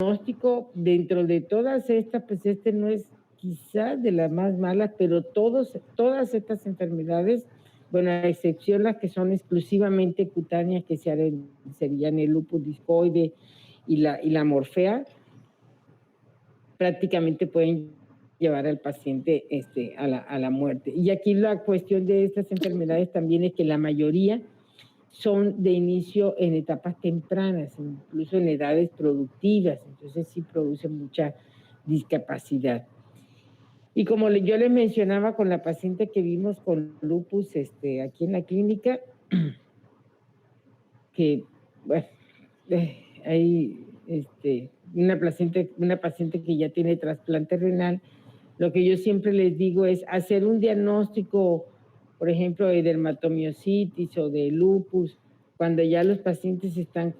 diagnóstico dentro de todas estas, pues este no es quizás de las más malas, pero todas estas enfermedades, bueno, a excepción las que son exclusivamente cutáneas, que serían el lupus discoide y la morfea, prácticamente pueden llevar al paciente a la muerte. Y aquí la cuestión de estas enfermedades también es que la mayoría son de inicio en etapas tempranas, incluso en edades productivas, entonces sí produce mucha discapacidad. Y como yo les mencionaba con la paciente que vimos con lupus aquí en la clínica, que bueno, hay una paciente que ya tiene trasplante renal, lo que yo siempre les digo es hacer un diagnóstico, por ejemplo, de dermatomiositis o de lupus, cuando ya los pacientes están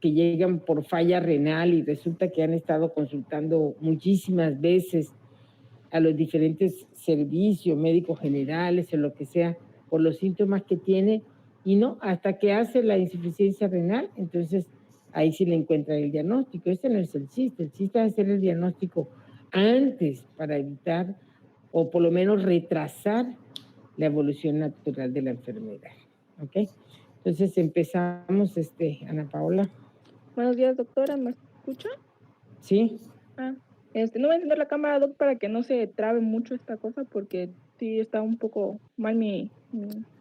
que llegan por falla renal y resulta que han estado consultando muchísimas veces a los diferentes servicios médicos generales o lo que sea, por los síntomas que tiene, y no, hasta que hace la insuficiencia renal, entonces ahí sí le encuentra el diagnóstico. Este no es el chiste es hacer el diagnóstico antes para evitar o por lo menos retrasar la evolución natural de la enfermedad. ¿Ok? Entonces empezamos, Ana Paola. Buenos días, doctora, ¿me escucha? Sí. No voy a encender la cámara, doc, para que no se trabe mucho esta cosa, porque sí está un poco mal mi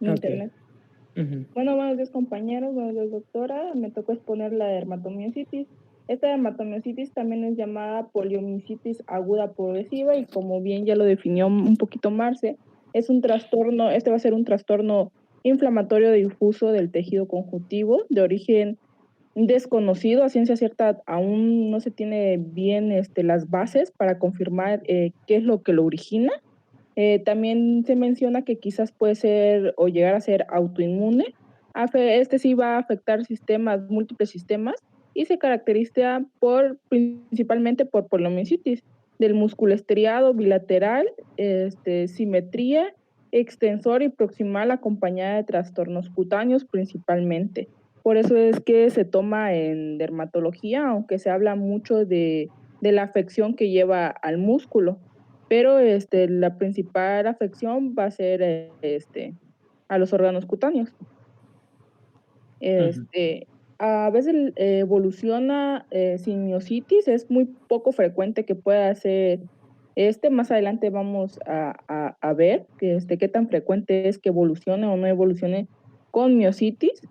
internet. Bueno, buenos días, compañeros, buenos días, doctora. Me tocó exponer la dermatomiositis. Esta dermatomiositis también es llamada poliomielitis aguda progresiva y como bien ya lo definió un poquito Marce, es un trastorno, va a ser un trastorno inflamatorio difuso del tejido conjuntivo de origen desconocido. A ciencia cierta aún no se tiene bien las bases para confirmar qué es lo que lo origina. También se menciona que quizás puede ser o llegar a ser autoinmune. Sí va a afectar múltiples sistemas, y se caracteriza principalmente por poliomielitis del músculo estriado, bilateral, simetría, extensor y proximal, acompañada de trastornos cutáneos principalmente. Por eso es que se toma en dermatología, aunque se habla mucho de la afección que lleva al músculo, pero la principal afección va a ser a los órganos cutáneos. A veces evoluciona sin miositis, es muy poco frecuente que pueda ser más adelante vamos a ver qué tan frecuente es que evolucione o no evolucione con miositis.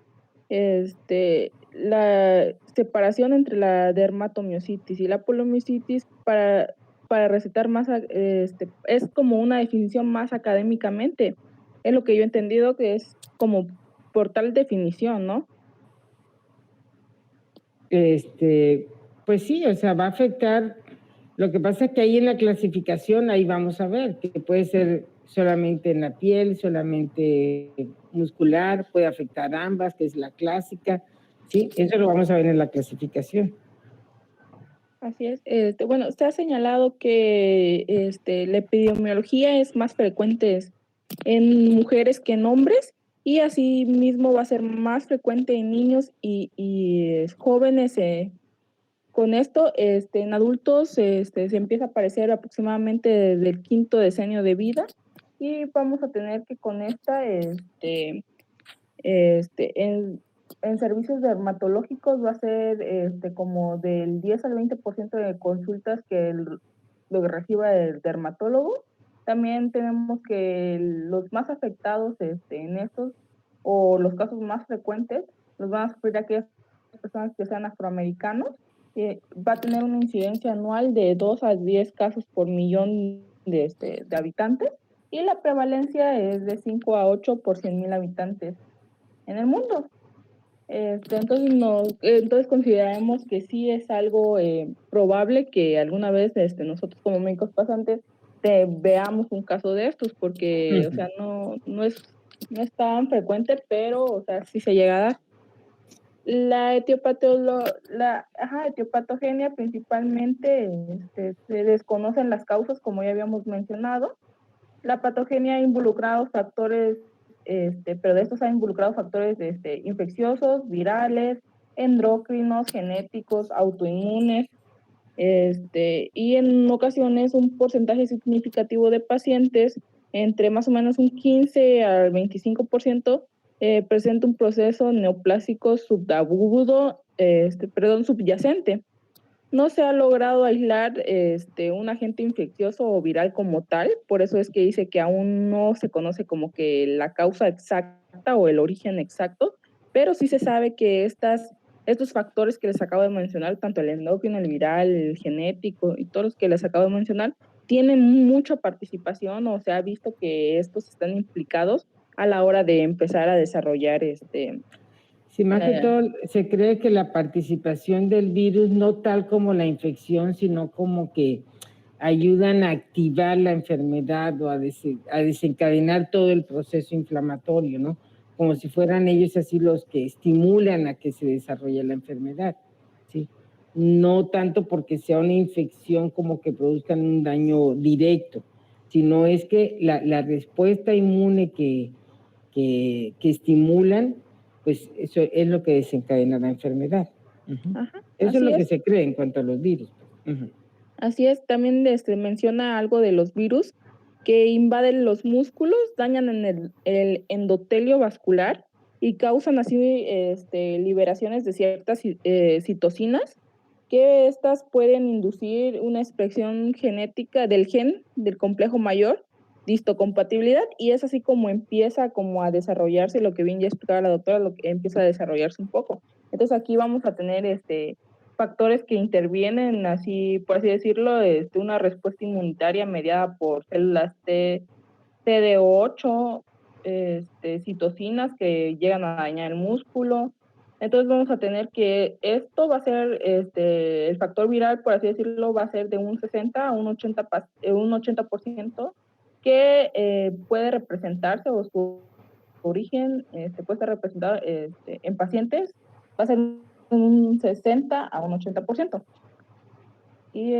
La separación entre la dermatomiositis y la poliomielitis para recetar más, es como una definición más académicamente. Es lo que yo he entendido que es como por tal definición, ¿no? Pues sí, o sea, va a afectar. Lo que pasa es que ahí en la clasificación, ahí vamos a ver, que puede ser solamente en la piel, solamente muscular, puede afectar ambas, que es la clásica. Sí, eso lo vamos a ver en la clasificación. Así es. Bueno, se ha señalado que la epidemiología es más frecuente en mujeres que en hombres, y así mismo va a ser más frecuente en niños y jóvenes. Con esto, en adultos se empieza a aparecer aproximadamente desde el 5º decenio de vida, y vamos a tener que con esta, en servicios dermatológicos va a ser como del 10 al 20% de consultas lo que reciba el dermatólogo. También tenemos que los más afectados en estos, o los casos más frecuentes, los van a sufrir aquellas personas que sean afroamericanos. Va a tener una incidencia anual de 2 a 10 casos por millón de habitantes, y la prevalencia es de 5 a 8 por 100,000 habitantes en el mundo. Entonces consideramos que sí es algo probable que alguna vez nosotros como médicos pasantes veamos un caso de estos, porque o sea, no es tan frecuente, pero o sea, sí se llega a dar. La etiopatogenia principalmente se desconocen las causas, como ya habíamos mencionado. La patogenia ha involucrado factores, pero de estos ha involucrado factores infecciosos, virales, endocrinos, genéticos, autoinmunes, y en ocasiones un porcentaje significativo de pacientes, entre más o menos un 15 al 25%, presenta un proceso neoplásico subagudo, subyacente. No se ha logrado aislar un agente infeccioso o viral como tal, por eso es que dice que aún no se conoce como que la causa exacta o el origen exacto, pero sí se sabe que estos factores que les acabo de mencionar, tanto el endocrino, el viral, el genético y todos los que les acabo de mencionar, tienen mucha participación o se ha visto que estos están implicados a la hora de empezar a desarrollar Sí, más que todo se cree que la participación del virus, no tal como la infección, sino como que ayudan a activar la enfermedad o a desencadenar todo el proceso inflamatorio, ¿no? Como si fueran ellos así los que estimulan a que se desarrolle la enfermedad, ¿sí? No tanto porque sea una infección como que produzcan un daño directo, sino es que la respuesta inmune que estimulan, pues eso es lo que desencadena la enfermedad. Ajá, eso es lo que se cree en cuanto a los virus. Así es, también menciona algo de los virus que invaden los músculos, dañan en el endotelio vascular y causan así liberaciones de ciertas citocinas, que estas pueden inducir una expresión genética del gen del complejo mayor, distocompatibilidad, y es así como empieza como a desarrollarse lo que bien ya explicaba la doctora, lo que empieza a desarrollarse un poco. Entonces aquí vamos a tener factores que intervienen, así por así decirlo, una respuesta inmunitaria mediada por células CD8, citocinas que llegan a dañar el músculo. Entonces vamos a tener que esto va a ser, el factor viral, por así decirlo, va a ser de un 60 a un 80% que puede representarse o su origen puede estar representado en pacientes, va a ser un 60 a un 80%. Y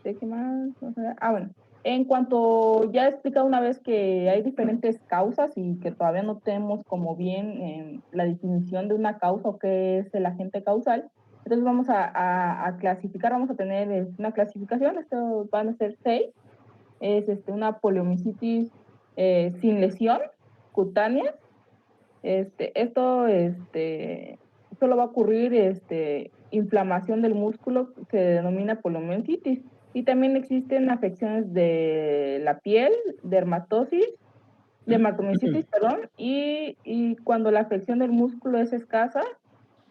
¿qué más? Bueno, en cuanto ya he explicado una vez que hay diferentes causas y que todavía no tenemos como bien la definición de una causa o qué es el agente causal, entonces vamos a clasificar, vamos a tener una clasificación, esto van a ser 6, es una poliomielitis sin lesión cutánea. Esto solo va a ocurrir inflamación del músculo que se denomina poliomielitis, y también existen afecciones de la piel, dermatomiositis, perdón, y cuando la afección del músculo es escasa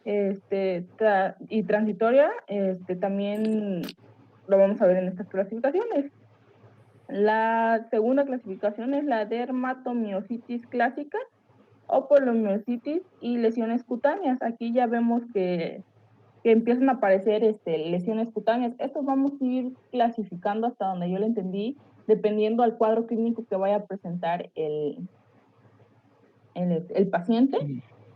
y transitoria, también lo vamos a ver en estas clasificaciones. La segunda clasificación es la dermatomiositis clásica o poliomielitis y lesiones cutáneas. Aquí ya vemos que empiezan a aparecer lesiones cutáneas. Esto vamos a ir clasificando hasta donde yo lo entendí, dependiendo al cuadro clínico que vaya a presentar el paciente.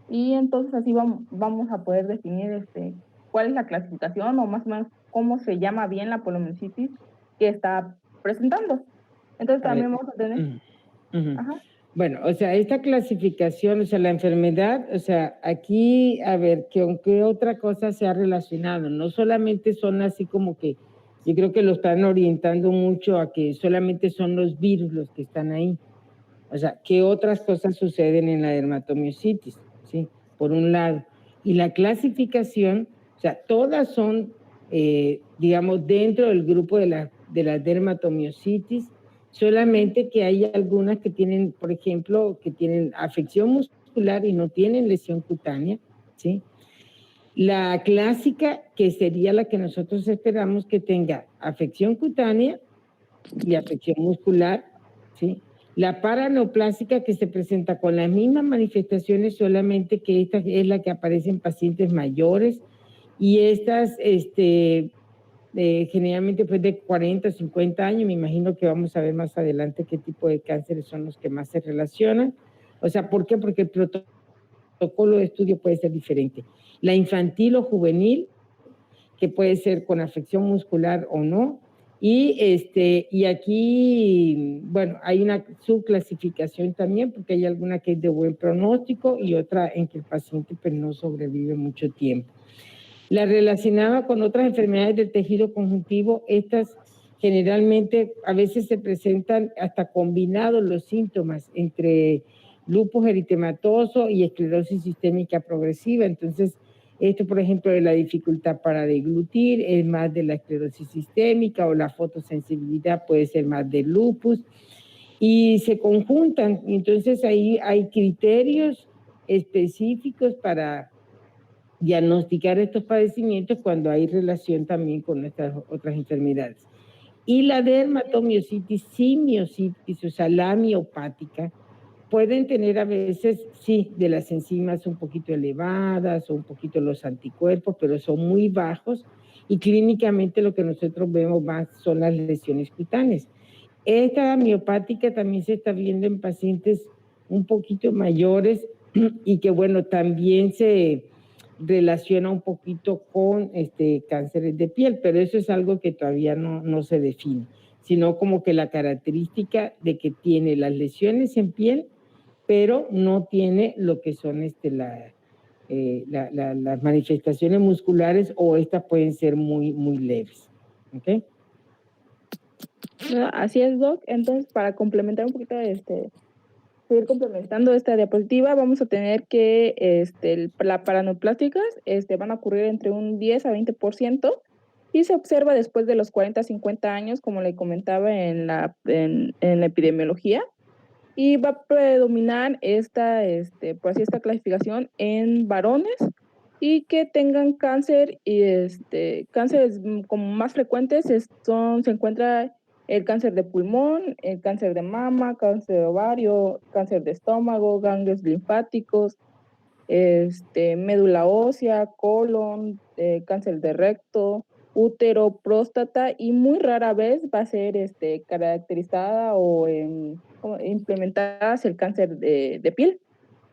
Y entonces así vamos a poder definir cuál es la clasificación o más o menos cómo se llama bien la poliomielitis que está presentando. Entonces también vamos a tener... Ajá. Bueno, o sea, esta clasificación, o sea, la enfermedad, o sea, aquí, a ver, ¿con qué otra cosa se ha relacionado? No solamente son así como que, yo creo que lo están orientando mucho a que solamente son los virus los que están ahí. O sea, ¿qué otras cosas suceden en la dermatomiositis? ¿Sí? Por un lado. Y la clasificación, o sea, todas son, digamos, dentro del grupo de la dermatomiositis, solamente que hay algunas que tienen, por ejemplo, que tienen afección muscular y no tienen lesión cutánea, ¿sí? La clásica, que sería la que nosotros esperamos que tenga afección cutánea y afección muscular, ¿sí? La paraneoplásica, que se presenta con las mismas manifestaciones, solamente que esta es la que aparece en pacientes mayores, y estas generalmente después de 40 o 50 años, me imagino que vamos a ver más adelante qué tipo de cánceres son los que más se relacionan. O sea, ¿por qué? Porque el protocolo de estudio puede ser diferente. La infantil o juvenil, que puede ser con afección muscular o no, Y aquí, bueno, hay una subclasificación también, porque hay alguna que es de buen pronóstico y otra en que el paciente pues, no sobrevive mucho tiempo. La relacionada con otras enfermedades del tejido conjuntivo, estas generalmente a veces se presentan hasta combinados los síntomas entre lupus eritematoso y esclerosis sistémica progresiva. Entonces, esto, por ejemplo, de la dificultad para deglutir es más de la esclerosis sistémica, o la fotosensibilidad puede ser más del lupus, y se conjuntan. Entonces, ahí hay criterios específicos para diagnosticar estos padecimientos cuando hay relación también con nuestras otras enfermedades. Y la dermatomiositis, simiositis, o sea, la miopática, pueden tener a veces, sí, de las enzimas un poquito elevadas o un poquito los anticuerpos, pero son muy bajos, y clínicamente lo que nosotros vemos más son las lesiones cutáneas. Esta miopática también se está viendo en pacientes un poquito mayores y que, bueno, también se relaciona un poquito con cánceres de piel, pero eso es algo que todavía no se define, sino como que la característica de que tiene las lesiones en piel, pero no tiene lo que son las manifestaciones musculares, o estas pueden ser muy, muy leves. ¿Ok? Así es, Doc. Entonces, para complementar un poquito, seguir complementando esta diapositiva, vamos a tener que las paraneoplásticas van a ocurrir entre un 10 a 20%, y se observa después de los 40 a 50 años, como le comentaba en la epidemiología, y va a predominar esta clasificación en varones y que tengan cáncer, y cánceres como más frecuentes se encuentra el cáncer de pulmón, el cáncer de mama, cáncer de ovario, cáncer de estómago, ganglios linfáticos, médula ósea, colon, cáncer de recto, útero, próstata, y muy rara vez va a ser caracterizada o implementada hacia el cáncer de piel.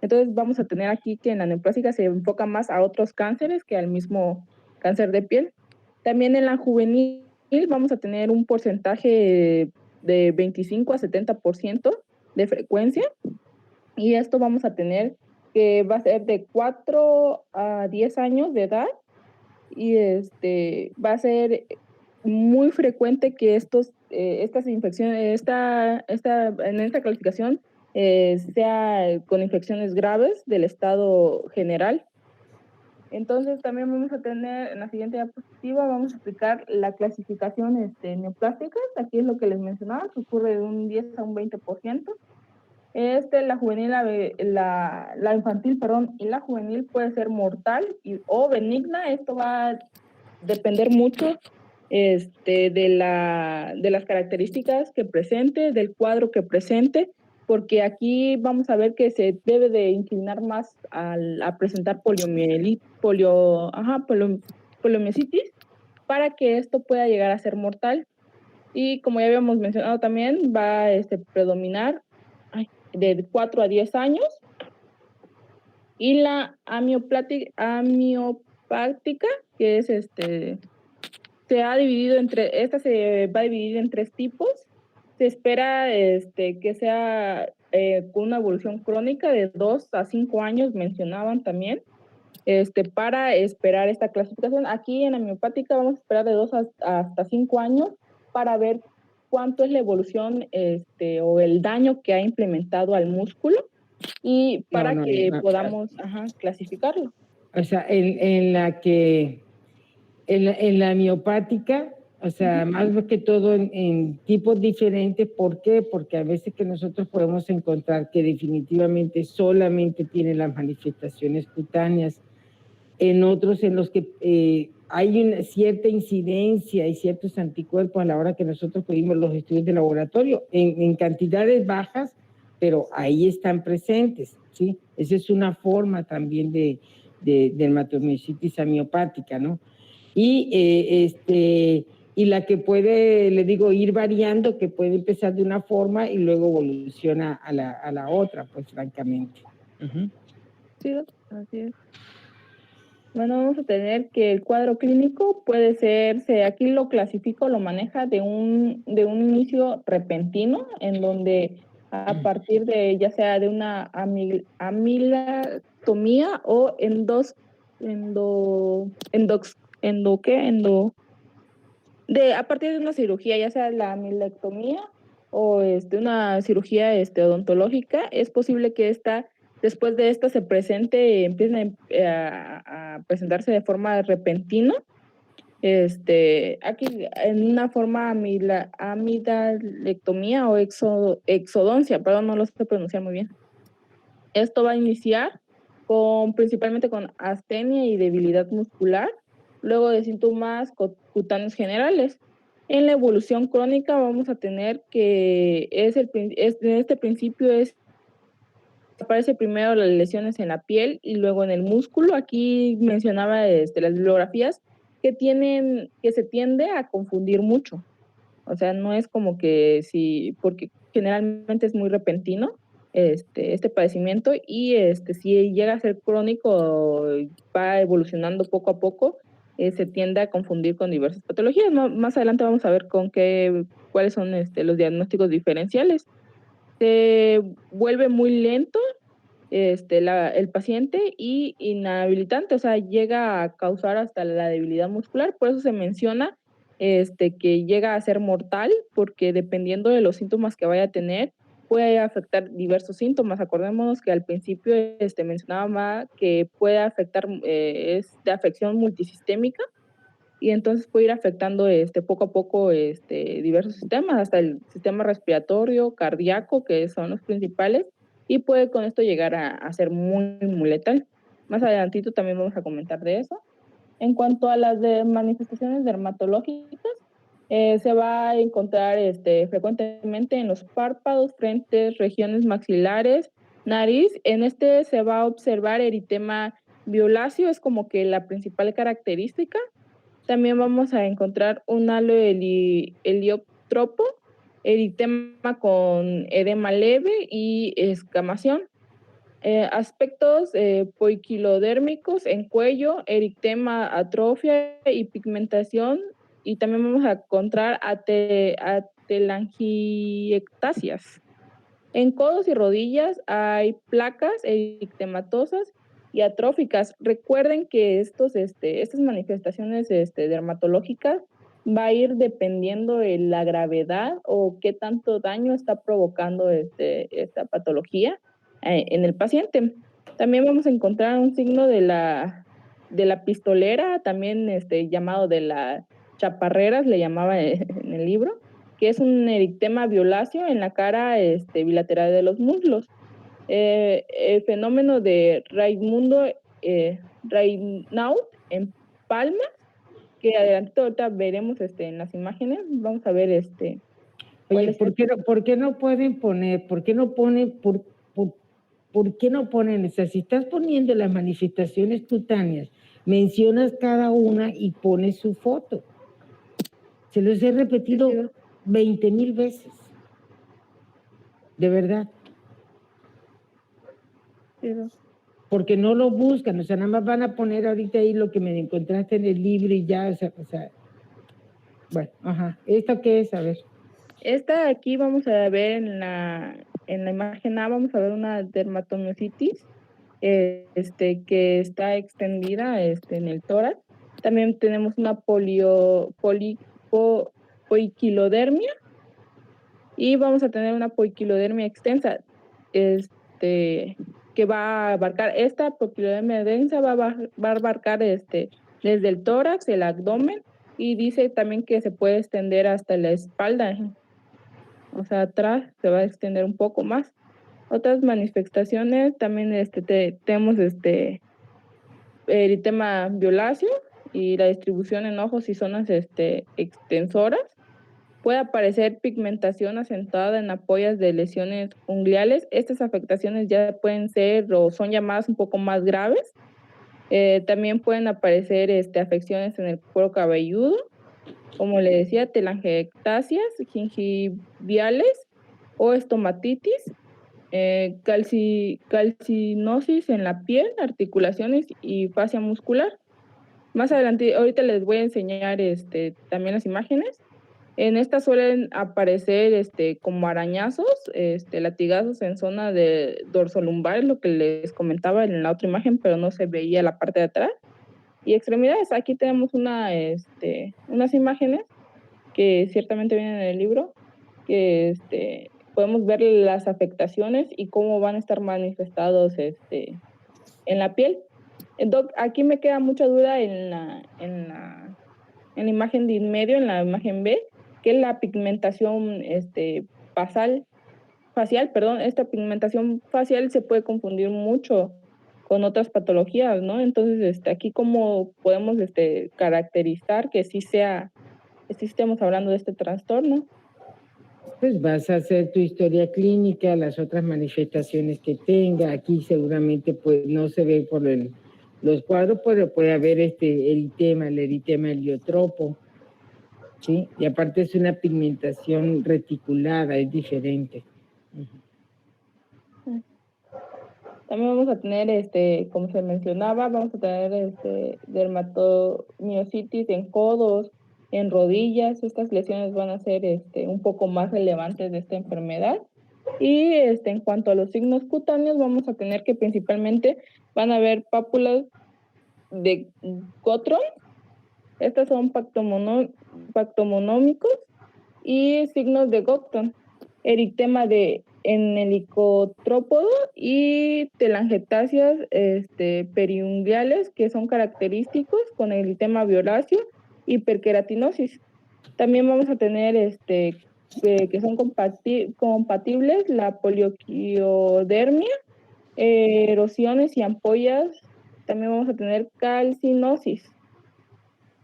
Entonces vamos a tener aquí que en la neoplástica se enfoca más a otros cánceres que al mismo cáncer de piel. También en la juvenil vamos a tener un porcentaje de 25 a 70% de frecuencia, y esto vamos a tener que va a ser de 4 a 10 años de edad, y va a ser muy frecuente que estas infecciones, en esta clasificación, sea con infecciones graves del estado general. Entonces también vamos a tener, en la siguiente diapositiva, vamos a explicar la clasificación neoplástica. Aquí es lo que les mencionaba, que ocurre de un 10 a un 20%. La juvenil, la infantil, perdón, y la juvenil puede ser mortal o benigna. Esto va a depender mucho de las características que presente, del cuadro que presente, porque aquí vamos a ver que se debe de inclinar más a presentar poliomielitis para que esto pueda llegar a ser mortal. Y como ya habíamos mencionado también, va a predominar de 4 a 10 años. Y la amiopática, que es se va a dividir en 3 tipos. Se espera que sea con una evolución crónica de 2 a 5 años, mencionaban también, para esperar esta clasificación. Aquí en amiopática vamos a esperar de 2 hasta 5 años para ver cuánto es la evolución o el daño que ha implementado al músculo, y para que podamos clasificarlo. O sea, en la miopática, o sea, más que todo en tipos diferentes. ¿Por qué? Porque a veces que nosotros podemos encontrar que definitivamente solamente tiene las manifestaciones cutáneas, en otros en los que hay una cierta incidencia y ciertos anticuerpos a la hora que nosotros pedimos los estudios de laboratorio, en cantidades bajas, pero ahí están presentes, ¿sí? Esa es una forma también de dermatomiositis amiopática, ¿no? Y la que puede, le digo, ir variando, que puede empezar de una forma y luego evoluciona a la otra, pues francamente. Sí, así es. Bueno, vamos a tener que el cuadro clínico puede ser, aquí lo clasifico, lo maneja de un inicio repentino, en donde a partir de, ya sea de una amilectomía o a partir de una cirugía, ya sea la amilectomía o una cirugía odontológica, es posible que después de esta se presente, empiecen a presentarse de forma repentina. Aquí en una forma amidalectomía o exodoncia, perdón, no lo sé pronunciar muy bien. Esto va a iniciar principalmente con astenia y debilidad muscular, luego de síntomas cutáneos generales. En la evolución crónica vamos a tener que en este principio aparece primero las lesiones en la piel y luego en el músculo. Aquí mencionaba las bibliografías que se tiende a confundir mucho. O sea, no es como que porque generalmente es muy repentino este padecimiento y si llega a ser crónico, va evolucionando poco a poco, se tiende a confundir con diversas patologías. Más adelante vamos a ver cuáles son los diagnósticos diferenciales. Se vuelve muy lento el paciente y inhabilitante, o sea, llega a causar hasta la debilidad muscular. Por eso se menciona que llega a ser mortal, porque dependiendo de los síntomas que vaya a tener, puede afectar diversos síntomas. Acordémonos que al principio mencionaba más que puede afectar, es de afección multisistémica, y entonces puede ir afectando poco a poco diversos sistemas, hasta el sistema respiratorio, cardíaco, que son los principales, y puede con esto llegar a ser muy, muy letal. Más adelantito también vamos a comentar de eso. En cuanto a las manifestaciones dermatológicas, se va a encontrar frecuentemente en los párpados, frentes, regiones maxilares, nariz. En se va a observar eritema violáceo, es como que la principal característica. También vamos a encontrar un halo heliotropo, eritema con edema leve y escamación. Aspectos poiquilodérmicos en cuello, eritema, atrofia y pigmentación. Y también vamos a encontrar atelangiectasias. En codos y rodillas hay placas eritematosas y atróficas. Recuerden que estas manifestaciones dermatológicas va a ir dependiendo de la gravedad o qué tanto daño está provocando esta patología en el paciente. También vamos a encontrar un signo de la pistolera, también llamado de la chaparreras, le llamaba en el libro, que es un eritema violáceo en la cara bilateral de los muslos. El fenómeno de Raynaud en palmas, que adelante ahorita veremos en las imágenes. Vamos a ver Oye, ¿por qué no pueden poner, por qué no ponen, por qué no ponen, o sea, si estás poniendo las manifestaciones cutáneas, mencionas cada una y pones su foto? Se los he repetido 20,000 veces. De verdad. Porque no lo buscan, o sea, nada más van a poner ahorita ahí lo que me encontraste en el libro y ya, o sea, bueno, ajá. ¿Esta qué es? A ver. Esta aquí vamos a ver en la imagen A, vamos a ver una dermatomiositis que está extendida en el tórax. También tenemos una poiquilodermia y vamos a tener una poiquilodermia extensa que va a abarcar, esta poiquilodermia densa va a abarcar desde el tórax, el abdomen, y dice también que se puede extender hasta la espalda, o sea, atrás se va a extender un poco más. Otras manifestaciones también tenemos eritema violáceo y la distribución en ojos y zonas extensoras. Puede aparecer pigmentación acentuada en apoyas de lesiones unguiales. Estas afectaciones ya pueden ser o son llamadas un poco más graves. También pueden aparecer afecciones en el cuero cabelludo, como le decía, telangiectasias gingiviales o estomatitis, calcinosis en la piel, articulaciones y fascia muscular. Más adelante, ahorita les voy a enseñar también las imágenes. En estas suelen aparecer como arañazos, latigazos en zona de dorsolumbar, es lo que les comentaba en la otra imagen, pero no se veía la parte de atrás. Y extremidades, aquí tenemos unas imágenes que ciertamente vienen en el libro, que podemos ver las afectaciones y cómo van a estar manifestados en la piel. Doc, aquí me queda mucha duda en la imagen de en medio, en la imagen B, que es la pigmentación facial, perdón. Esta pigmentación facial se puede confundir mucho con otras patologías, ¿no? Entonces, aquí cómo podemos caracterizar que sí estemos hablando de este trastorno. Pues vas a hacer tu historia clínica, las otras manifestaciones que tenga. Aquí seguramente pues no se ve por los cuadros, pero puede haber el eritema heliotropo, ¿sí? Y aparte es una pigmentación reticulada, es diferente. También vamos a tener, como se mencionaba, vamos a tener dermatomiositis en codos, en rodillas. Estas lesiones van a ser un poco más relevantes de esta enfermedad. Y en cuanto a los signos cutáneos, vamos a tener que principalmente van a haber pápulas de Gottron. Estas son pactomonómicos y signos de Gottron. Eritema en helicotrópodo y telangiectasias periunguales, que son característicos con eritema violáceo, hiperkeratinosis. También vamos a tener que son compatibles la polioquiodermia, erosiones y ampollas. También vamos a tener calcinosis.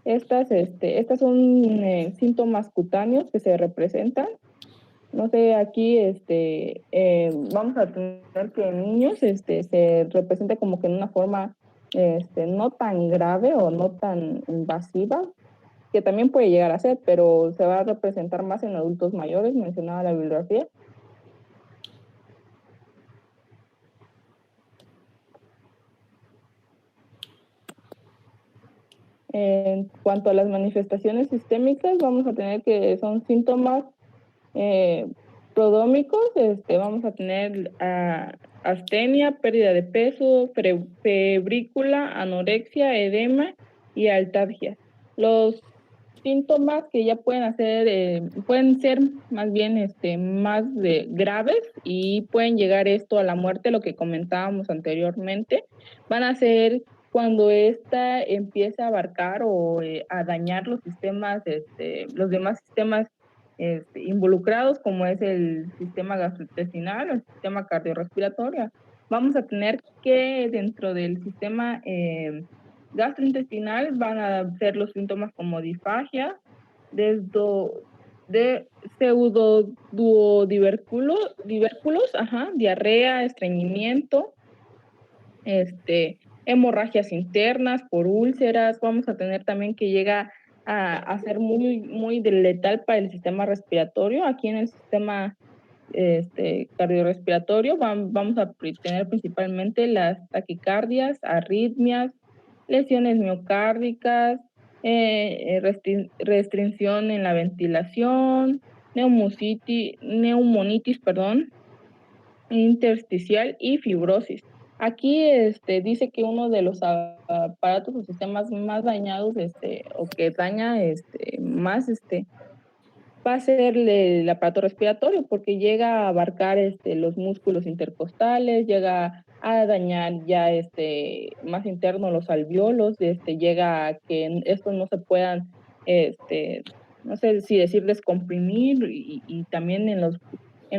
Estas son síntomas cutáneos que se representan. No sé, aquí vamos a tener que en niños se representa como que en una forma no tan grave o no tan invasiva, que también puede llegar a ser, pero se va a representar más en adultos mayores, mencionaba la bibliografía. En cuanto a las manifestaciones sistémicas, vamos a tener que son síntomas prodrómicos. Vamos a tener astenia, pérdida de peso, febrícula, anorexia, edema y altalgia. Los síntomas que ya pueden ser más bien más graves y pueden llegar esto a la muerte, lo que comentábamos anteriormente. Van a ser cuando esta empieza a abarcar o a dañar los sistemas, los demás sistemas involucrados, como es el sistema gastrointestinal o el sistema cardiorrespiratorio. Vamos a tener que dentro del sistema gastrointestinal van a ser los síntomas como disfagia, de pseudoduodivérculos, diarrea, estreñimiento, hemorragias internas por úlceras. Vamos a tener también que llega a ser muy, muy letal para el sistema respiratorio. Aquí en el sistema cardiorrespiratorio vamos a tener principalmente las taquicardias, arritmias, lesiones miocárdicas, restricción en la ventilación, neumonitis, intersticial y fibrosis. Aquí dice que uno de los aparatos o sistemas más dañados o que daña más va a ser el aparato respiratorio, porque llega a abarcar los músculos intercostales, llega a dañar ya más interno los alvéolos, llega a que estos no se puedan, no sé si decir descomprimir, y también en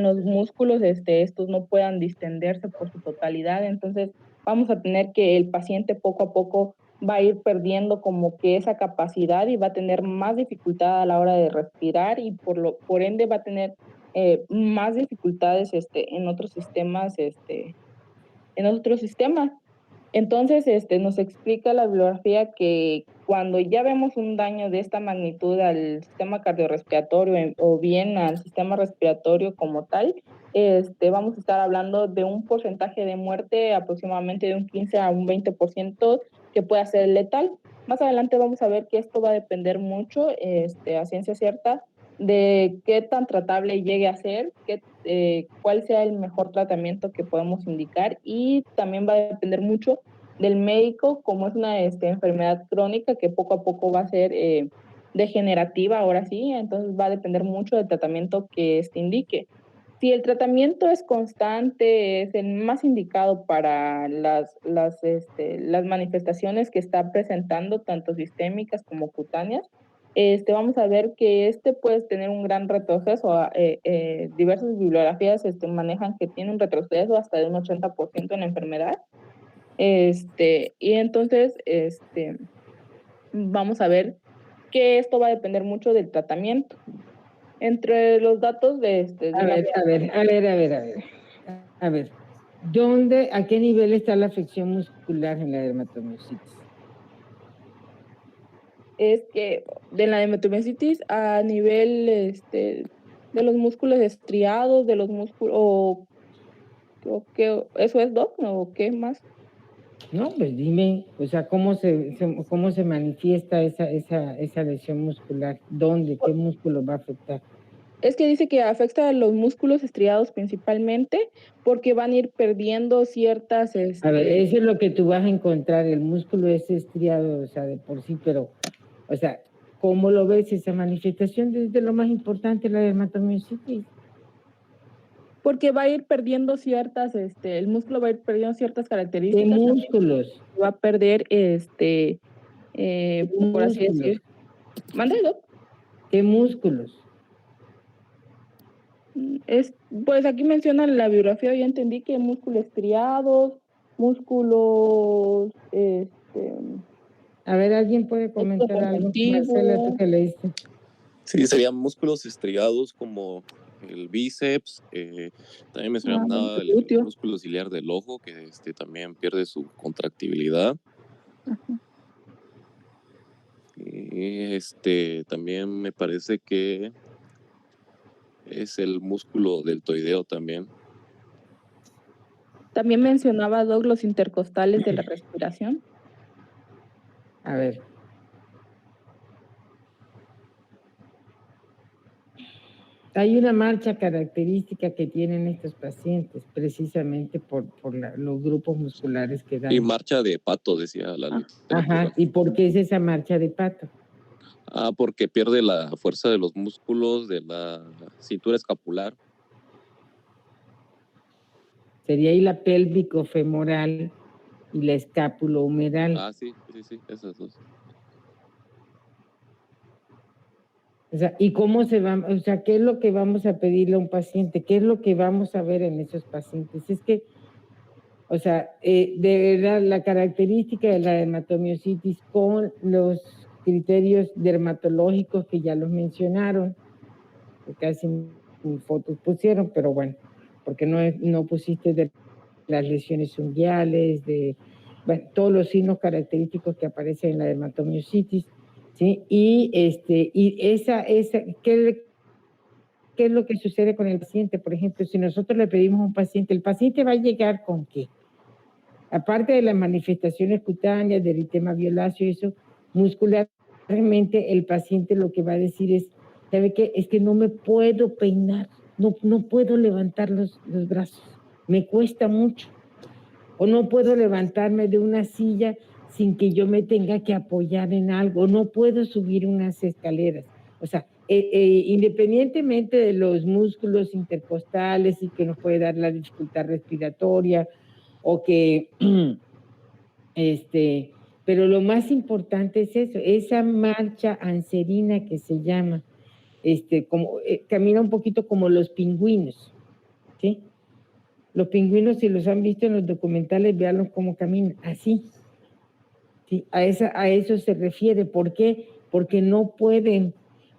los músculos estos no puedan distenderse por su totalidad. Entonces vamos a tener que el paciente poco a poco va a ir perdiendo como que esa capacidad y va a tener más dificultad a la hora de respirar, y por ende va a tener más dificultades en otros sistemas, Entonces, nos explica la bibliografía que cuando ya vemos un daño de esta magnitud al sistema cardiorrespiratorio o bien al sistema respiratorio como tal, vamos a estar hablando de un porcentaje de muerte aproximadamente de un 15 a un 20% que puede ser letal. más adelante vamos a ver que esto va a depender mucho, a ciencia cierta, de qué tan tratable llegue a ser, cuál sea el mejor tratamiento que podemos indicar, y también va a depender mucho del médico, como es una enfermedad crónica que poco a poco va a ser degenerativa, ahora sí, entonces va a depender mucho del tratamiento que indique. Si el tratamiento es constante, es el más indicado para las manifestaciones que está presentando, tanto sistémicas como cutáneas, vamos a ver que puede tener un gran retroceso. Diversas bibliografías manejan que tiene un retroceso hasta de un 80% en la enfermedad. Y entonces, vamos a ver que esto va a depender mucho del tratamiento. Entre los datos de A ver, ¿a qué nivel está la afección muscular en la dermatomiositis? Es que de la dermatomiositis a nivel de los músculos estriados, de los músculos, o qué, ¿eso es, Doc? ¿O qué más? No, pues dime, o sea, cómo se manifiesta esa lesión muscular, ¿dónde, qué músculo va a afectar? Es que dice que afecta a los músculos estriados principalmente porque van a ir perdiendo ciertas... A ver, eso es lo que tú vas a encontrar, el músculo es estriado, o sea, de por sí, pero, o sea, ¿cómo lo ves esa manifestación? Desde lo más importante, la dermatomiositis. Porque va a ir perdiendo ciertas, el músculo va a ir perdiendo ciertas características. ¿Qué músculos? Va a perder, por así decir. ¿Mándelo? ¿Qué músculos? Pues aquí menciona la biografía, ya entendí que músculos estriados, músculos, A ver, ¿alguien puede comentar algo? Marcela, ¿tú qué leíste? Sí, serían músculos estriados como el bíceps, también mencionaba el músculo ciliar del ojo, que también pierde su contractibilidad. Ajá. Y también me parece que es el músculo deltoideo también. También mencionaba, Doc, los intercostales de la respiración. A ver. Hay una marcha característica que tienen estos pacientes, precisamente por los grupos musculares que dan. Y marcha de pato, decía la literatura. Ajá, ¿y por qué es esa marcha de pato? Porque pierde la fuerza de los músculos de la cintura escapular. Sería ahí la pélvico-femoral y la escápulo-humeral. Sí, esas dos. O sea, ¿y cómo se va? O sea, ¿qué es lo que vamos a pedirle a un paciente? ¿Qué es lo que vamos a ver en esos pacientes? Es que, o sea, de verdad, la característica de la dermatomiositis con los criterios dermatológicos que ya los mencionaron, que casi fotos pusieron, pero bueno, porque no pusiste de las lesiones unguiales, de todos los signos característicos que aparecen en la dermatomiositis, ¿sí? Y ¿qué es lo que sucede con el paciente? Por ejemplo, si nosotros le pedimos a un paciente, ¿el paciente va a llegar con qué? Aparte de las manifestaciones cutáneas, del eritema violáceo, eso, muscularmente el paciente lo que va a decir es, ¿sabe qué? Es que no me puedo peinar, no puedo levantar los brazos, me cuesta mucho. O no puedo levantarme de una silla sin que yo me tenga que apoyar en algo, no puedo subir unas escaleras. O sea, independientemente de los músculos intercostales y que nos puede dar la dificultad respiratoria, o que, pero lo más importante es eso, esa marcha anserina que se llama, camina un poquito como los pingüinos, ¿sí? Los pingüinos, si los han visto en los documentales, véanlos cómo caminan, así. ¿Sí? A eso se refiere. ¿Por qué? Porque no pueden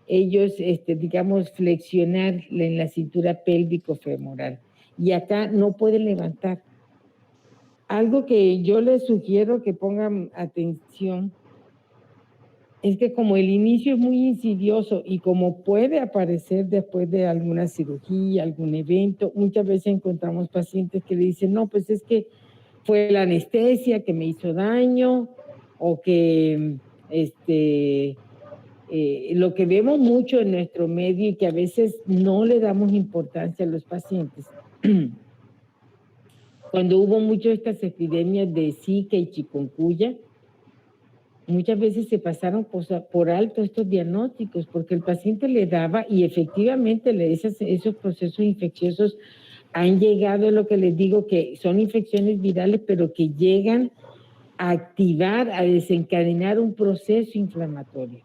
ellos, digamos, flexionar en la cintura pélvico-femoral. Y acá no pueden levantar. Algo que yo les sugiero que pongan atención es que como el inicio es muy insidioso y como puede aparecer después de alguna cirugía, algún evento, muchas veces encontramos pacientes que le dicen, no, pues es que fue la anestesia que me hizo daño, o que Lo que vemos mucho en nuestro medio y que a veces no le damos importancia a los pacientes, cuando hubo muchas estas epidemias de Zika y chikungunya, muchas veces se pasaron por alto estos diagnósticos porque el paciente le daba y efectivamente esos procesos infecciosos han llegado, lo que les digo, que son infecciones virales, pero que llegan a activar, a desencadenar un proceso inflamatorio.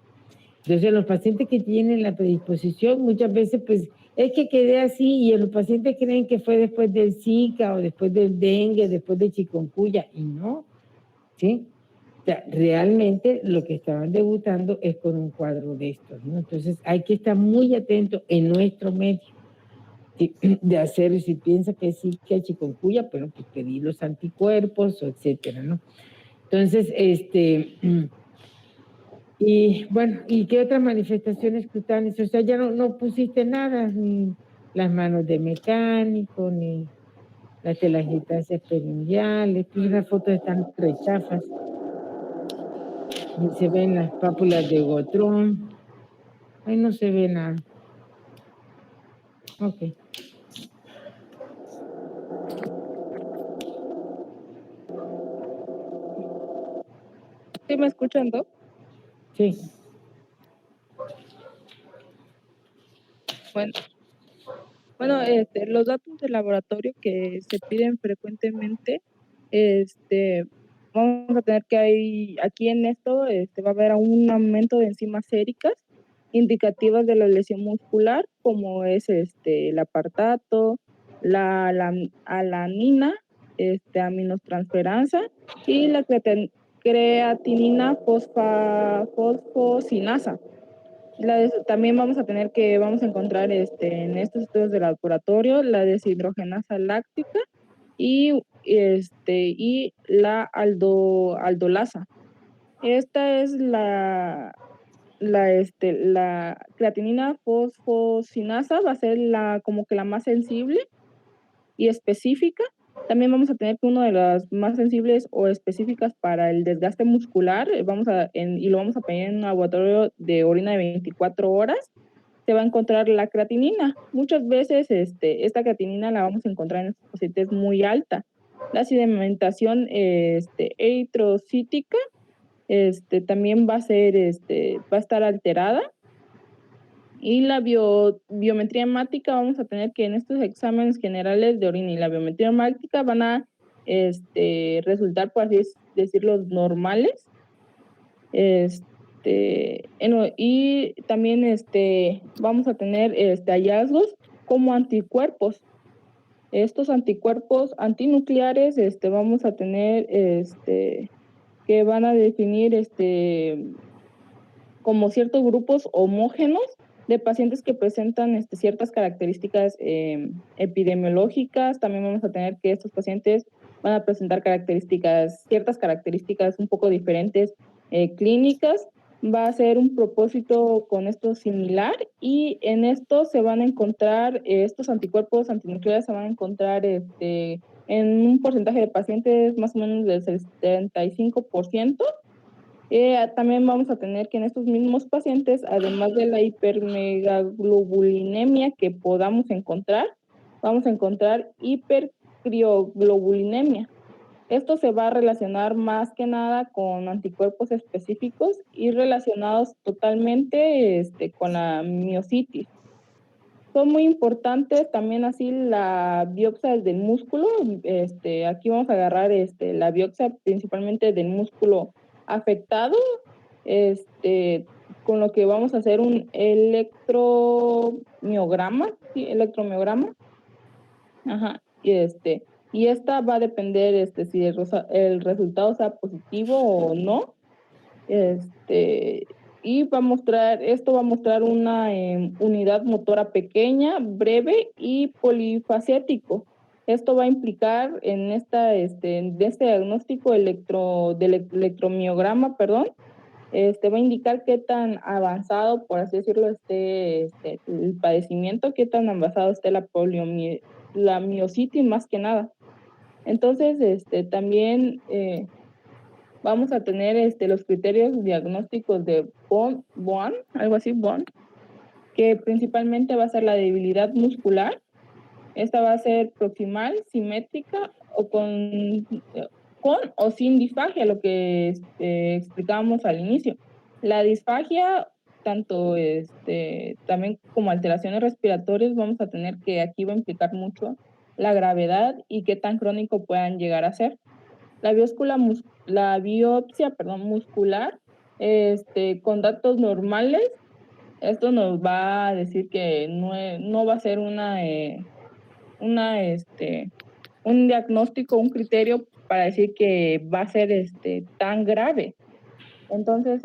Entonces, los pacientes que tienen la predisposición, muchas veces, pues, es que quedé así, y los pacientes creen que fue después del Zika o después del dengue, después del chikungunya, y no, ¿sí? O sea, realmente lo que estaban debutando es con un cuadro de estos, ¿no? Entonces, hay que estar muy atentos en nuestro medio de hacer, si piensa que sí, que hay chikungunya, pero pues pedir los anticuerpos, etcétera, ¿no? Entonces, y bueno, ¿y qué otras manifestaciones cutáneas? O sea, ya no pusiste nada, ni las manos de mecánico, ni las telangiectasias perineales, pues unas fotos están rechafas, ni se ven las pápulas de Gotrón, ahí no se ve nada. Ok. ¿Sí me escuchan, Doc? Sí. Bueno, los datos de laboratorio que se piden frecuentemente, vamos a tener que aquí en esto va a haber un aumento de enzimas séricas indicativas de la lesión muscular, como es el apartato, la alanina, aminotransferasa y la creatinina fosfosinasa. También vamos a encontrar en estos estudios de laboratorio la deshidrogenasa láctica y la aldolasa. Esta es la creatinina fosfosinasa, va a ser como que la más sensible y específica. También vamos a tener que una de las más sensibles o específicas para el desgaste muscular, y lo vamos a pedir en un laboratorio de orina de 24 horas, se va a encontrar la creatinina. Muchas veces esta creatinina la vamos a encontrar en estos pacientes muy alta. La sedimentación eritrocítica también va a estar alterada. Y la biometría hemática, vamos a tener que en estos exámenes generales de orina y la biometría hemática van a resultar, por así decirlo, normales. Y también vamos a tener hallazgos como anticuerpos. Estos anticuerpos antinucleares vamos a tener que van a definir como ciertos grupos homógenos de pacientes que presentan ciertas características epidemiológicas. También vamos a tener que estos pacientes van a presentar ciertas características un poco diferentes clínicas. Va a ser un propósito con esto similar, y en esto se van a encontrar, estos anticuerpos antinucleares se van a encontrar en un porcentaje de pacientes más o menos del 75%. También vamos a tener que en estos mismos pacientes, además de la hipermegaglobulinemia que podamos encontrar, vamos a encontrar hipercrioglobulinemia. Esto se va a relacionar más que nada con anticuerpos específicos y relacionados totalmente con la miositis. Son muy importantes también así la biopsia del músculo. Aquí vamos a agarrar la biopsia principalmente del músculo afectado, con lo que vamos a hacer un electromiograma, ¿sí? Electromiograma. Ajá. Y esta va a depender si el resultado sea positivo o no. Y esto va a mostrar una unidad motora pequeña, breve y polifacético. Esto va a implicar en este diagnóstico del electromiograma, va a indicar qué tan avanzado, por así decirlo, el padecimiento, qué tan avanzado esté la miositis más que nada. Entonces, también vamos a tener los criterios diagnósticos de Bond, algo así, Bond, que principalmente va a ser la debilidad muscular. Esta va a ser proximal, simétrica o con o sin disfagia, lo que explicábamos al inicio. La disfagia, tanto también como alteraciones respiratorias, vamos a tener que aquí va a implicar mucho la gravedad y qué tan crónico puedan llegar a ser. La biopsia muscular, con datos normales, esto nos va a decir que no va a ser un diagnóstico, un criterio para decir que va a ser tan grave. Entonces,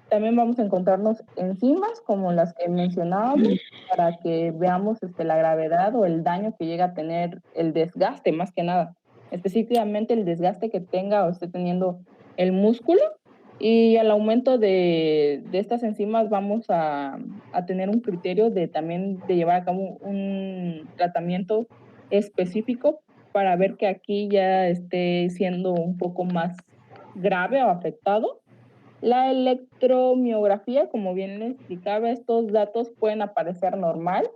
también vamos a encontrarnos enzimas como las que mencionábamos para que veamos la gravedad o el daño que llega a tener el desgaste, más que nada. Específicamente el desgaste que tenga o esté teniendo el músculo. Y al aumento de estas enzimas vamos a tener un criterio también de llevar a cabo un tratamiento específico para ver que aquí ya esté siendo un poco más grave o afectado. La electromiografía, como bien les explicaba, estos datos pueden aparecer normal.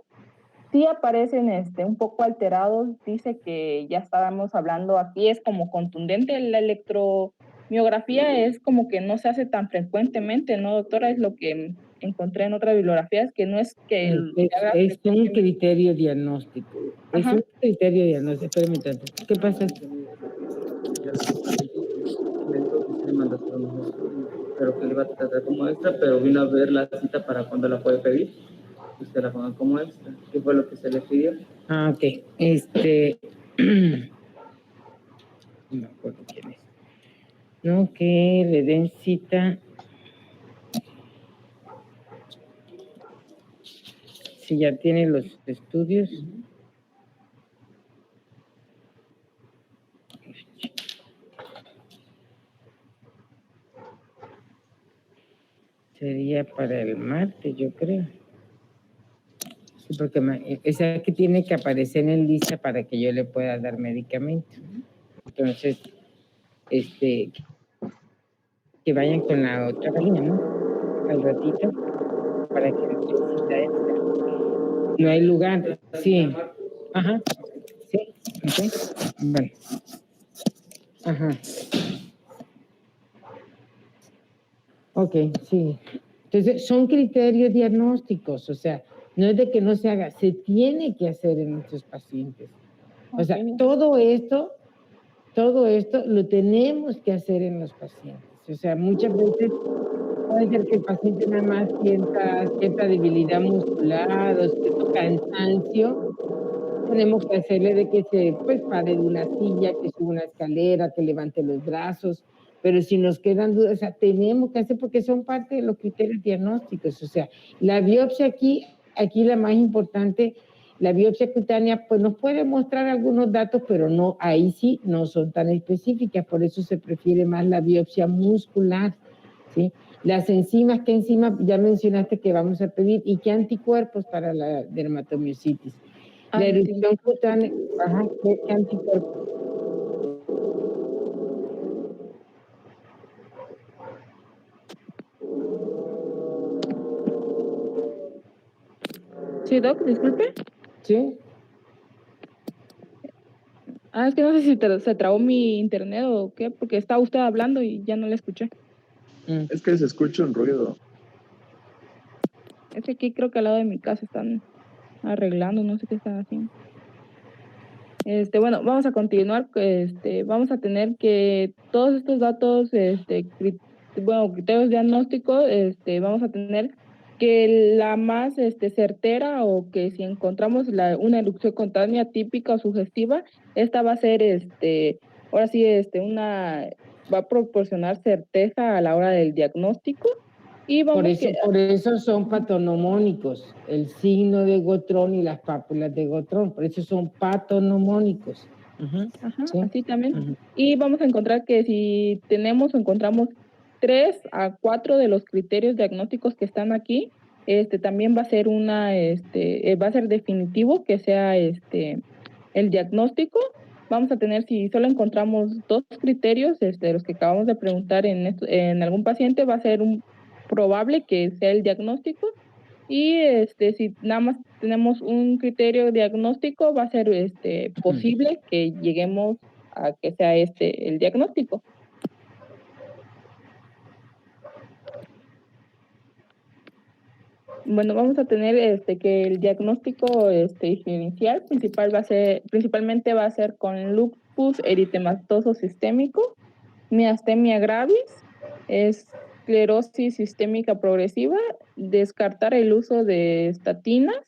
Si aparecen un poco alterados, dice que ya estábamos hablando aquí, es como contundente. La electromiografía es como que no se hace tan frecuentemente, ¿no, doctora? Es lo que encontré en otras bibliografías, que no es que... Es un criterio diagnóstico. Ajá. Es un criterio diagnóstico. Espérame tanto. ¿Qué pasa? Pero que le va a tratar como extra, pero vino a ver la cita para cuando la puede pedir. Usted la ponga como extra. ¿Qué fue lo que se le pidió? Ah, ok. No me acuerdo quién es. No, que le den cita. Si ya tiene los estudios. Sería para el martes, yo creo. Sí, porque esa que tiene que aparecer en lista para que yo le pueda dar medicamento. Entonces, que vayan con la otra línea, ¿no? Al ratito, para que le den cita extra. No hay lugar, sí. Ajá. Sí, ok. Bueno. Ajá. Ok, sí. Entonces, son criterios diagnósticos, o sea, no es de que no se haga, se tiene que hacer en nuestros pacientes. O sea, todo esto lo tenemos que hacer en los pacientes. O sea, muchas veces puede ser que el paciente nada más sienta cierta debilidad muscular o cierto cansancio. Tenemos que hacerle de que se pare de una silla, que suba una escalera, que levante los brazos. Pero si nos quedan dudas, o sea, tenemos que hacer porque son parte de los criterios diagnósticos. O sea, la biopsia aquí la más importante, la biopsia cutánea, pues nos puede mostrar algunos datos, pero no, ahí sí no son tan específicas, por eso se prefiere más la biopsia muscular, ¿sí? Las enzimas, ¿qué enzimas? Ya mencionaste que vamos a pedir, y qué anticuerpos para la dermatomiositis. La erupción cutánea, ajá, ¿qué anticuerpos? Sí, Doc, disculpe. Sí. Es que no sé si se trabó mi internet o qué, porque estaba usted hablando y ya no le escuché. Es que se escucha un ruido. Es que aquí creo que al lado de mi casa están arreglando, no sé qué están haciendo. Bueno, vamos a continuar. Vamos a tener que todos estos datos, criterios diagnósticos, vamos a tener que la más certera, o que si encontramos una erupción cutánea típica o sugestiva, esta va a ser, ahora sí, va a proporcionar certeza a la hora del diagnóstico. Y por eso son patonomónicos, el signo de Gotrón y las pápulas de Gotrón, por eso son patonomónicos. Ajá, ¿sí? Así también. Ajá. Y vamos a encontrar que si encontramos 3 a 4 de los criterios diagnósticos que están aquí, también va a ser va a ser definitivo que sea el diagnóstico. vamos a tener, si solo encontramos 2 criterios, los que acabamos de preguntar en algún paciente, va a ser probable que sea el diagnóstico, y si nada más tenemos un criterio diagnóstico, va a ser posible que lleguemos a que sea el diagnóstico. Bueno, vamos a tener que el diagnóstico diferencial principalmente va a ser con lupus eritematoso sistémico, miastenia gravis, esclerosis sistémica progresiva, descartar el uso de estatinas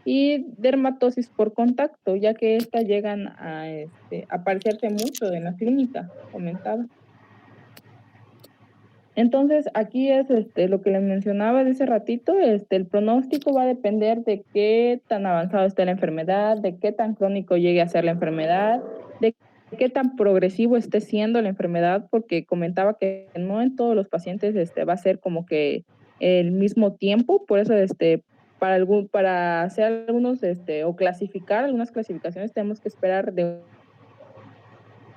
y dermatosis por contacto, ya que estas llegan a aparecerse mucho en la clínica comentada. Entonces, aquí es lo que les mencionaba de ese ratito, el pronóstico va a depender de qué tan avanzado esté la enfermedad, de qué tan crónico llegue a ser la enfermedad, de qué tan progresivo esté siendo la enfermedad, porque comentaba que no en todos los pacientes va a ser como que el mismo tiempo, por eso para hacer algunos o clasificar algunas clasificaciones tenemos que esperar de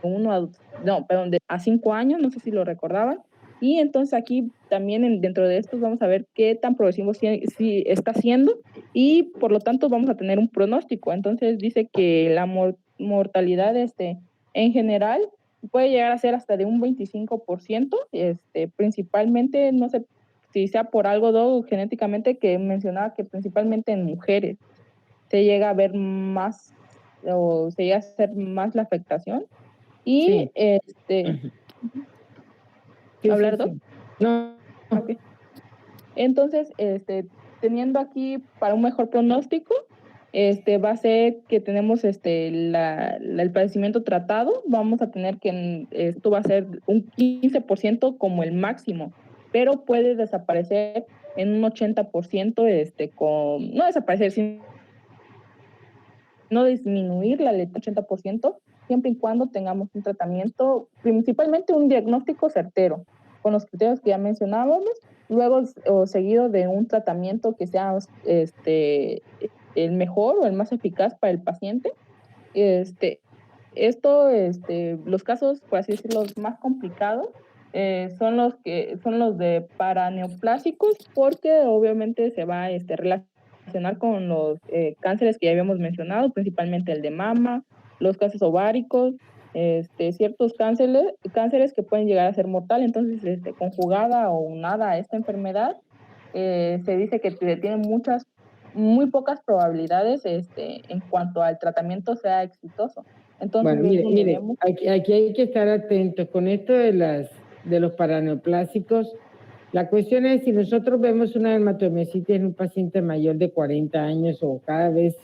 5 años, no sé si lo recordaban. Y entonces aquí también dentro de estos vamos a ver qué tan progresivo sí está siendo, y por lo tanto vamos a tener un pronóstico. Entonces dice que la mortalidad en general puede llegar a ser hasta de un 25%, principalmente, no sé si sea por algo genéticamente, que mencionaba que principalmente en mujeres se llega a ver más, o se llega a hacer más la afectación. Y ¿hablar dos? No. Okay. Entonces, teniendo aquí para un mejor pronóstico, va a ser que tenemos el padecimiento tratado, vamos a tener que esto va a ser un 15% como el máximo, pero puede desaparecer en un 80%, no desaparecer, sino disminuir la letalidad 80%, siempre y cuando tengamos un tratamiento, principalmente un diagnóstico certero, con los criterios que ya mencionábamos, luego o seguido de un tratamiento que sea el mejor o el más eficaz para el paciente. Los casos, por así decirlo, más complicados son los de paraneoplásicos, porque obviamente se va a relacionar con los cánceres que ya habíamos mencionado, principalmente el de mama, los cánceres ováricos, ciertos cánceres que pueden llegar a ser mortal. Entonces, conjugada o unada a esta enfermedad, se dice que tiene muy pocas probabilidades en cuanto al tratamiento sea exitoso. Entonces, bueno, mire, aquí hay que estar atentos con esto de los paraneoplásicos. La cuestión es, si nosotros vemos una dermatomiositis en un paciente mayor de 40 años o cada vez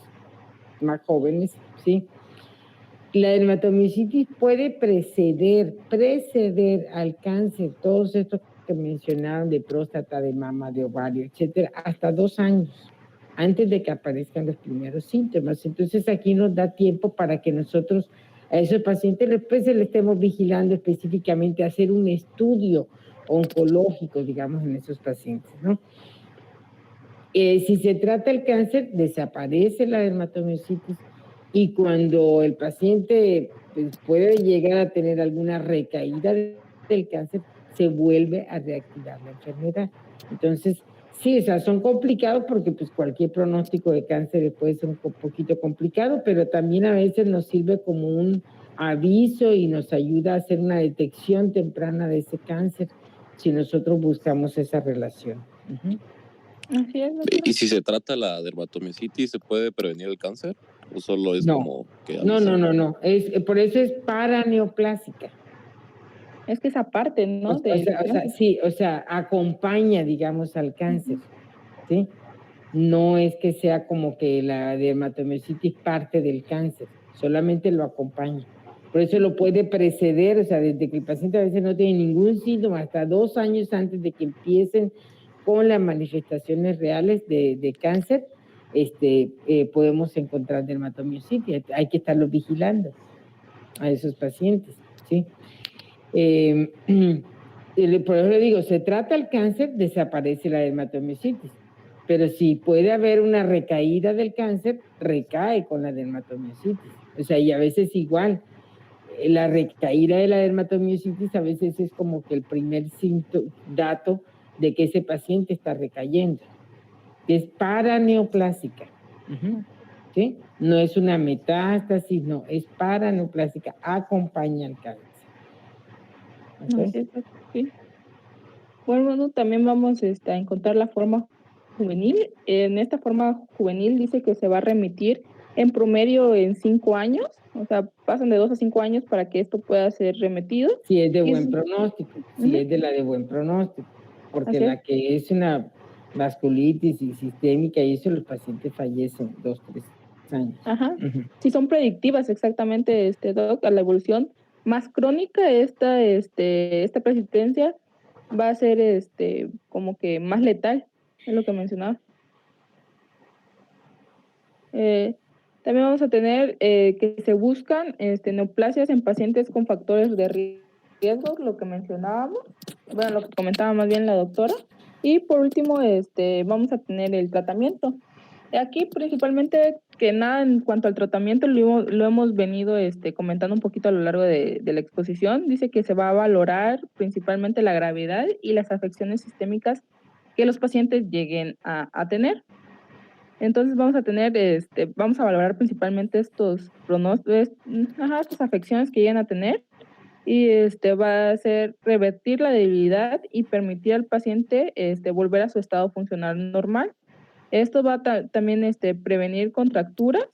más jóvenes, ¿sí? La dermatomiositis puede preceder al cáncer, todos estos que mencionaron de próstata, de mama, de ovario, etcétera, hasta 2 años antes de que aparezcan los primeros síntomas. Entonces aquí nos da tiempo para que nosotros a esos pacientes después se le estemos vigilando específicamente, hacer un estudio oncológico, digamos, en esos pacientes, ¿no? Si se trata el cáncer, desaparece la dermatomiositis, y cuando el paciente pues, puede llegar a tener alguna recaída del cáncer, se vuelve a reactivar la enfermedad. Entonces, sí, o sea, son complicados porque pues cualquier pronóstico de cáncer puede ser un poquito complicado, pero también a veces nos sirve como un aviso y nos ayuda a hacer una detección temprana de ese cáncer si nosotros buscamos esa relación. Así es, doctora. ¿Y si se trata la dermatomiositis, se puede prevenir el cáncer? ¿O solo es como que No. Por eso es paraneoplásica. Es que esa parte, ¿no? O sea, acompaña, digamos, al cáncer, ¿sí? No es que sea como que la dermatomiositis parte del cáncer, solamente lo acompaña. Por eso lo puede preceder, o sea, desde que el paciente a veces no tiene ningún síntoma, hasta 2 años antes de que empiecen con las manifestaciones reales de cáncer, podemos encontrar dermatomiositis. Hay que estarlo vigilando a esos pacientes, ¿sí? Por eso le digo, se trata el cáncer, desaparece la dermatomiositis, pero si puede haber una recaída del cáncer, recae con la dermatomiositis. O sea, y a veces igual, la recaída de la dermatomiositis a veces es como que el primer dato de que ese paciente está recayendo. Es paraneoplásica. ¿Sí? No es una metástasis, no, es paraneoplásica, acompaña al cáncer. ¿Okay? Sí. Bueno, también vamos a encontrar la forma juvenil. En esta forma juvenil dice que se va a remitir en promedio en 5 años, o sea, pasan de 2 a 5 años para que esto pueda ser remitido. Si es de buen pronóstico, si es de la de buen pronóstico, porque la que es una vasculitis y sistémica y eso, los pacientes fallecen 2, 3 años. Ajá. Si son predictivas exactamente, doc, a la evolución más crónica, esta persistencia va a ser como que más letal, es lo que mencionaba. También vamos a tener que se buscan neoplasias en pacientes con factores de riesgo, lo que mencionábamos, bueno, lo que comentaba más bien la doctora. Y por último, vamos a tener el tratamiento. Aquí principalmente que nada en cuanto al tratamiento lo hemos venido comentando un poquito a lo largo de la exposición. Dice que se va a valorar principalmente la gravedad y las afecciones sistémicas que los pacientes lleguen a tener. Entonces vamos a tener, vamos a valorar principalmente estas afecciones que llegan a tener y va a ser revertir la debilidad y permitir al paciente volver a su estado funcional normal. Esto va a también prevenir contracturas.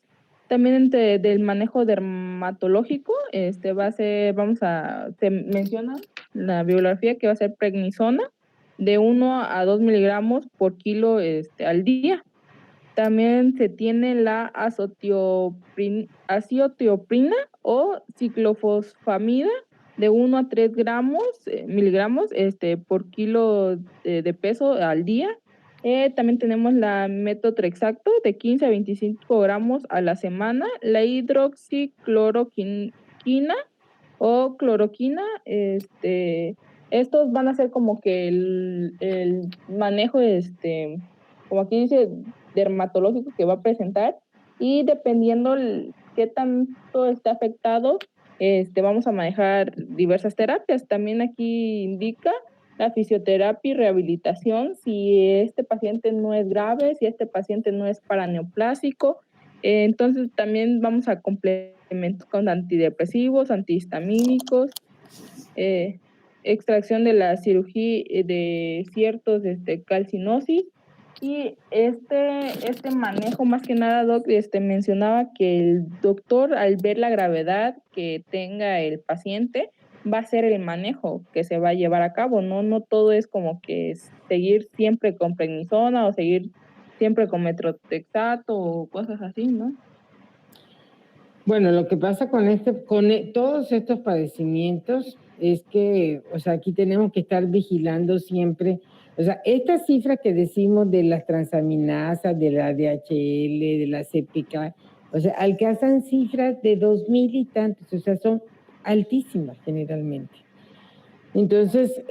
También del manejo dermatológico, va a ser, se menciona la bibliografía que va a ser prednisona de 1 a 2 miligramos por kilo al día. También se tiene la azotioprina o ciclofosfamida de 1 a 3 miligramos por kilo de peso al día. También tenemos la metotrexato de 15 a 25 gramos a la semana, la hidroxicloroquina o cloroquina. Estos van a ser como que el manejo, como aquí dice, dermatológico que va a presentar, y dependiendo qué tanto está afectado, vamos a manejar diversas terapias. También aquí indica la fisioterapia y rehabilitación, si este paciente no es grave, si este paciente no es paraneoplásico. Entonces también vamos a complementar con antidepresivos, antihistamínicos, extracción de la cirugía de ciertos calcinosis. Y este manejo, más que nada, doc, mencionaba que el doctor, al ver la gravedad que tenga el paciente, va a ser el manejo que se va a llevar a cabo. No todo es como que seguir siempre con prednisona o seguir siempre con metotrexato o cosas así, ¿no? Bueno, lo que pasa con todos estos padecimientos es que, o sea, aquí tenemos que estar vigilando siempre. O sea, estas cifras que decimos de las transaminasas, de la DHL, de la CPK, o sea, alcanzan cifras de 2,000 y tantos, o sea, son altísimas generalmente. Entonces,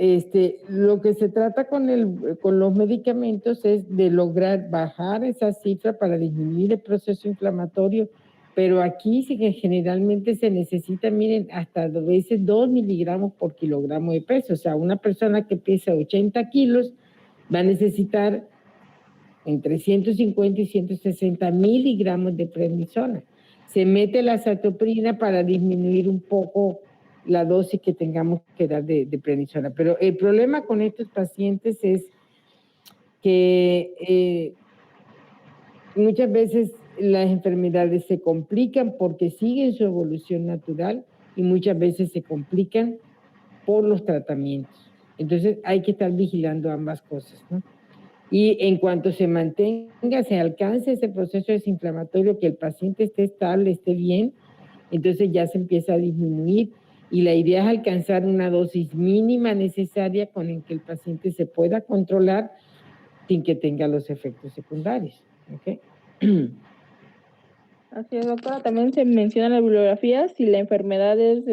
lo que se trata con los medicamentos es de lograr bajar esa cifra para disminuir el proceso inflamatorio, pero aquí sí que generalmente se necesita, miren, hasta a veces 2 miligramos por kilogramo de peso. O sea, una persona que pesa 80 kilos va a necesitar entre 150 y 160 miligramos de prednisona. Se mete la azatioprina para disminuir un poco la dosis que tengamos que dar de prednisona. Pero el problema con estos pacientes es que muchas veces las enfermedades se complican porque siguen su evolución natural y muchas veces se complican por los tratamientos. Entonces hay que estar vigilando ambas cosas, ¿no? Y en cuanto se mantenga, se alcance ese proceso desinflamatorio, que el paciente esté estable, esté bien, entonces ya se empieza a disminuir y la idea es alcanzar una dosis mínima necesaria con el que el paciente se pueda controlar sin que tenga los efectos secundarios. ¿Okay? Así es, doctora. También se menciona en la bibliografía, si la enfermedad es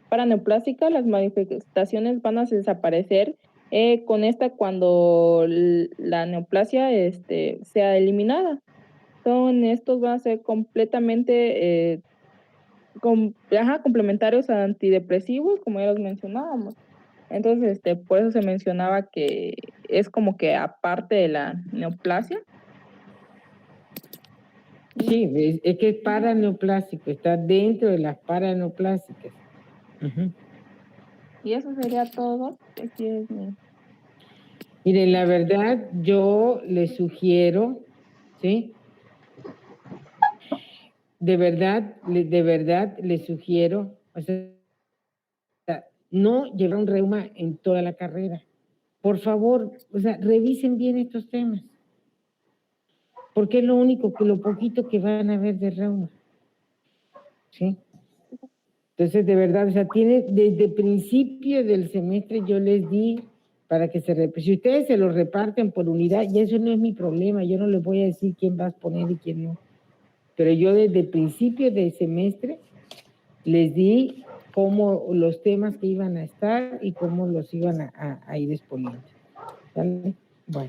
paraneoplásica, las manifestaciones van a desaparecer con esta cuando la neoplasia sea eliminada. Estos van a ser completamente complementarios a antidepresivos, como ya los mencionábamos. Entonces, por eso se mencionaba que es como que aparte de la neoplasia. Sí, es que es paraneoplásico, está dentro de las paraneoplásicas. Y eso sería todo. Aquí es Miren, la verdad, yo les sugiero, ¿sí? De verdad les sugiero, o sea, no llevar un reuma en toda la carrera. Por favor, o sea, revisen bien estos temas. Porque es lo poquito que van a ver de reuma. ¿Sí? Entonces, de verdad, o sea, desde el principio del semestre yo les di para que si ustedes se lo reparten por unidad, y eso no es mi problema, yo no les voy a decir quién va a poner y quién no. Pero yo desde el principio del semestre les di cómo los temas que iban a estar y cómo los iban a ir exponiendo. ¿Vale?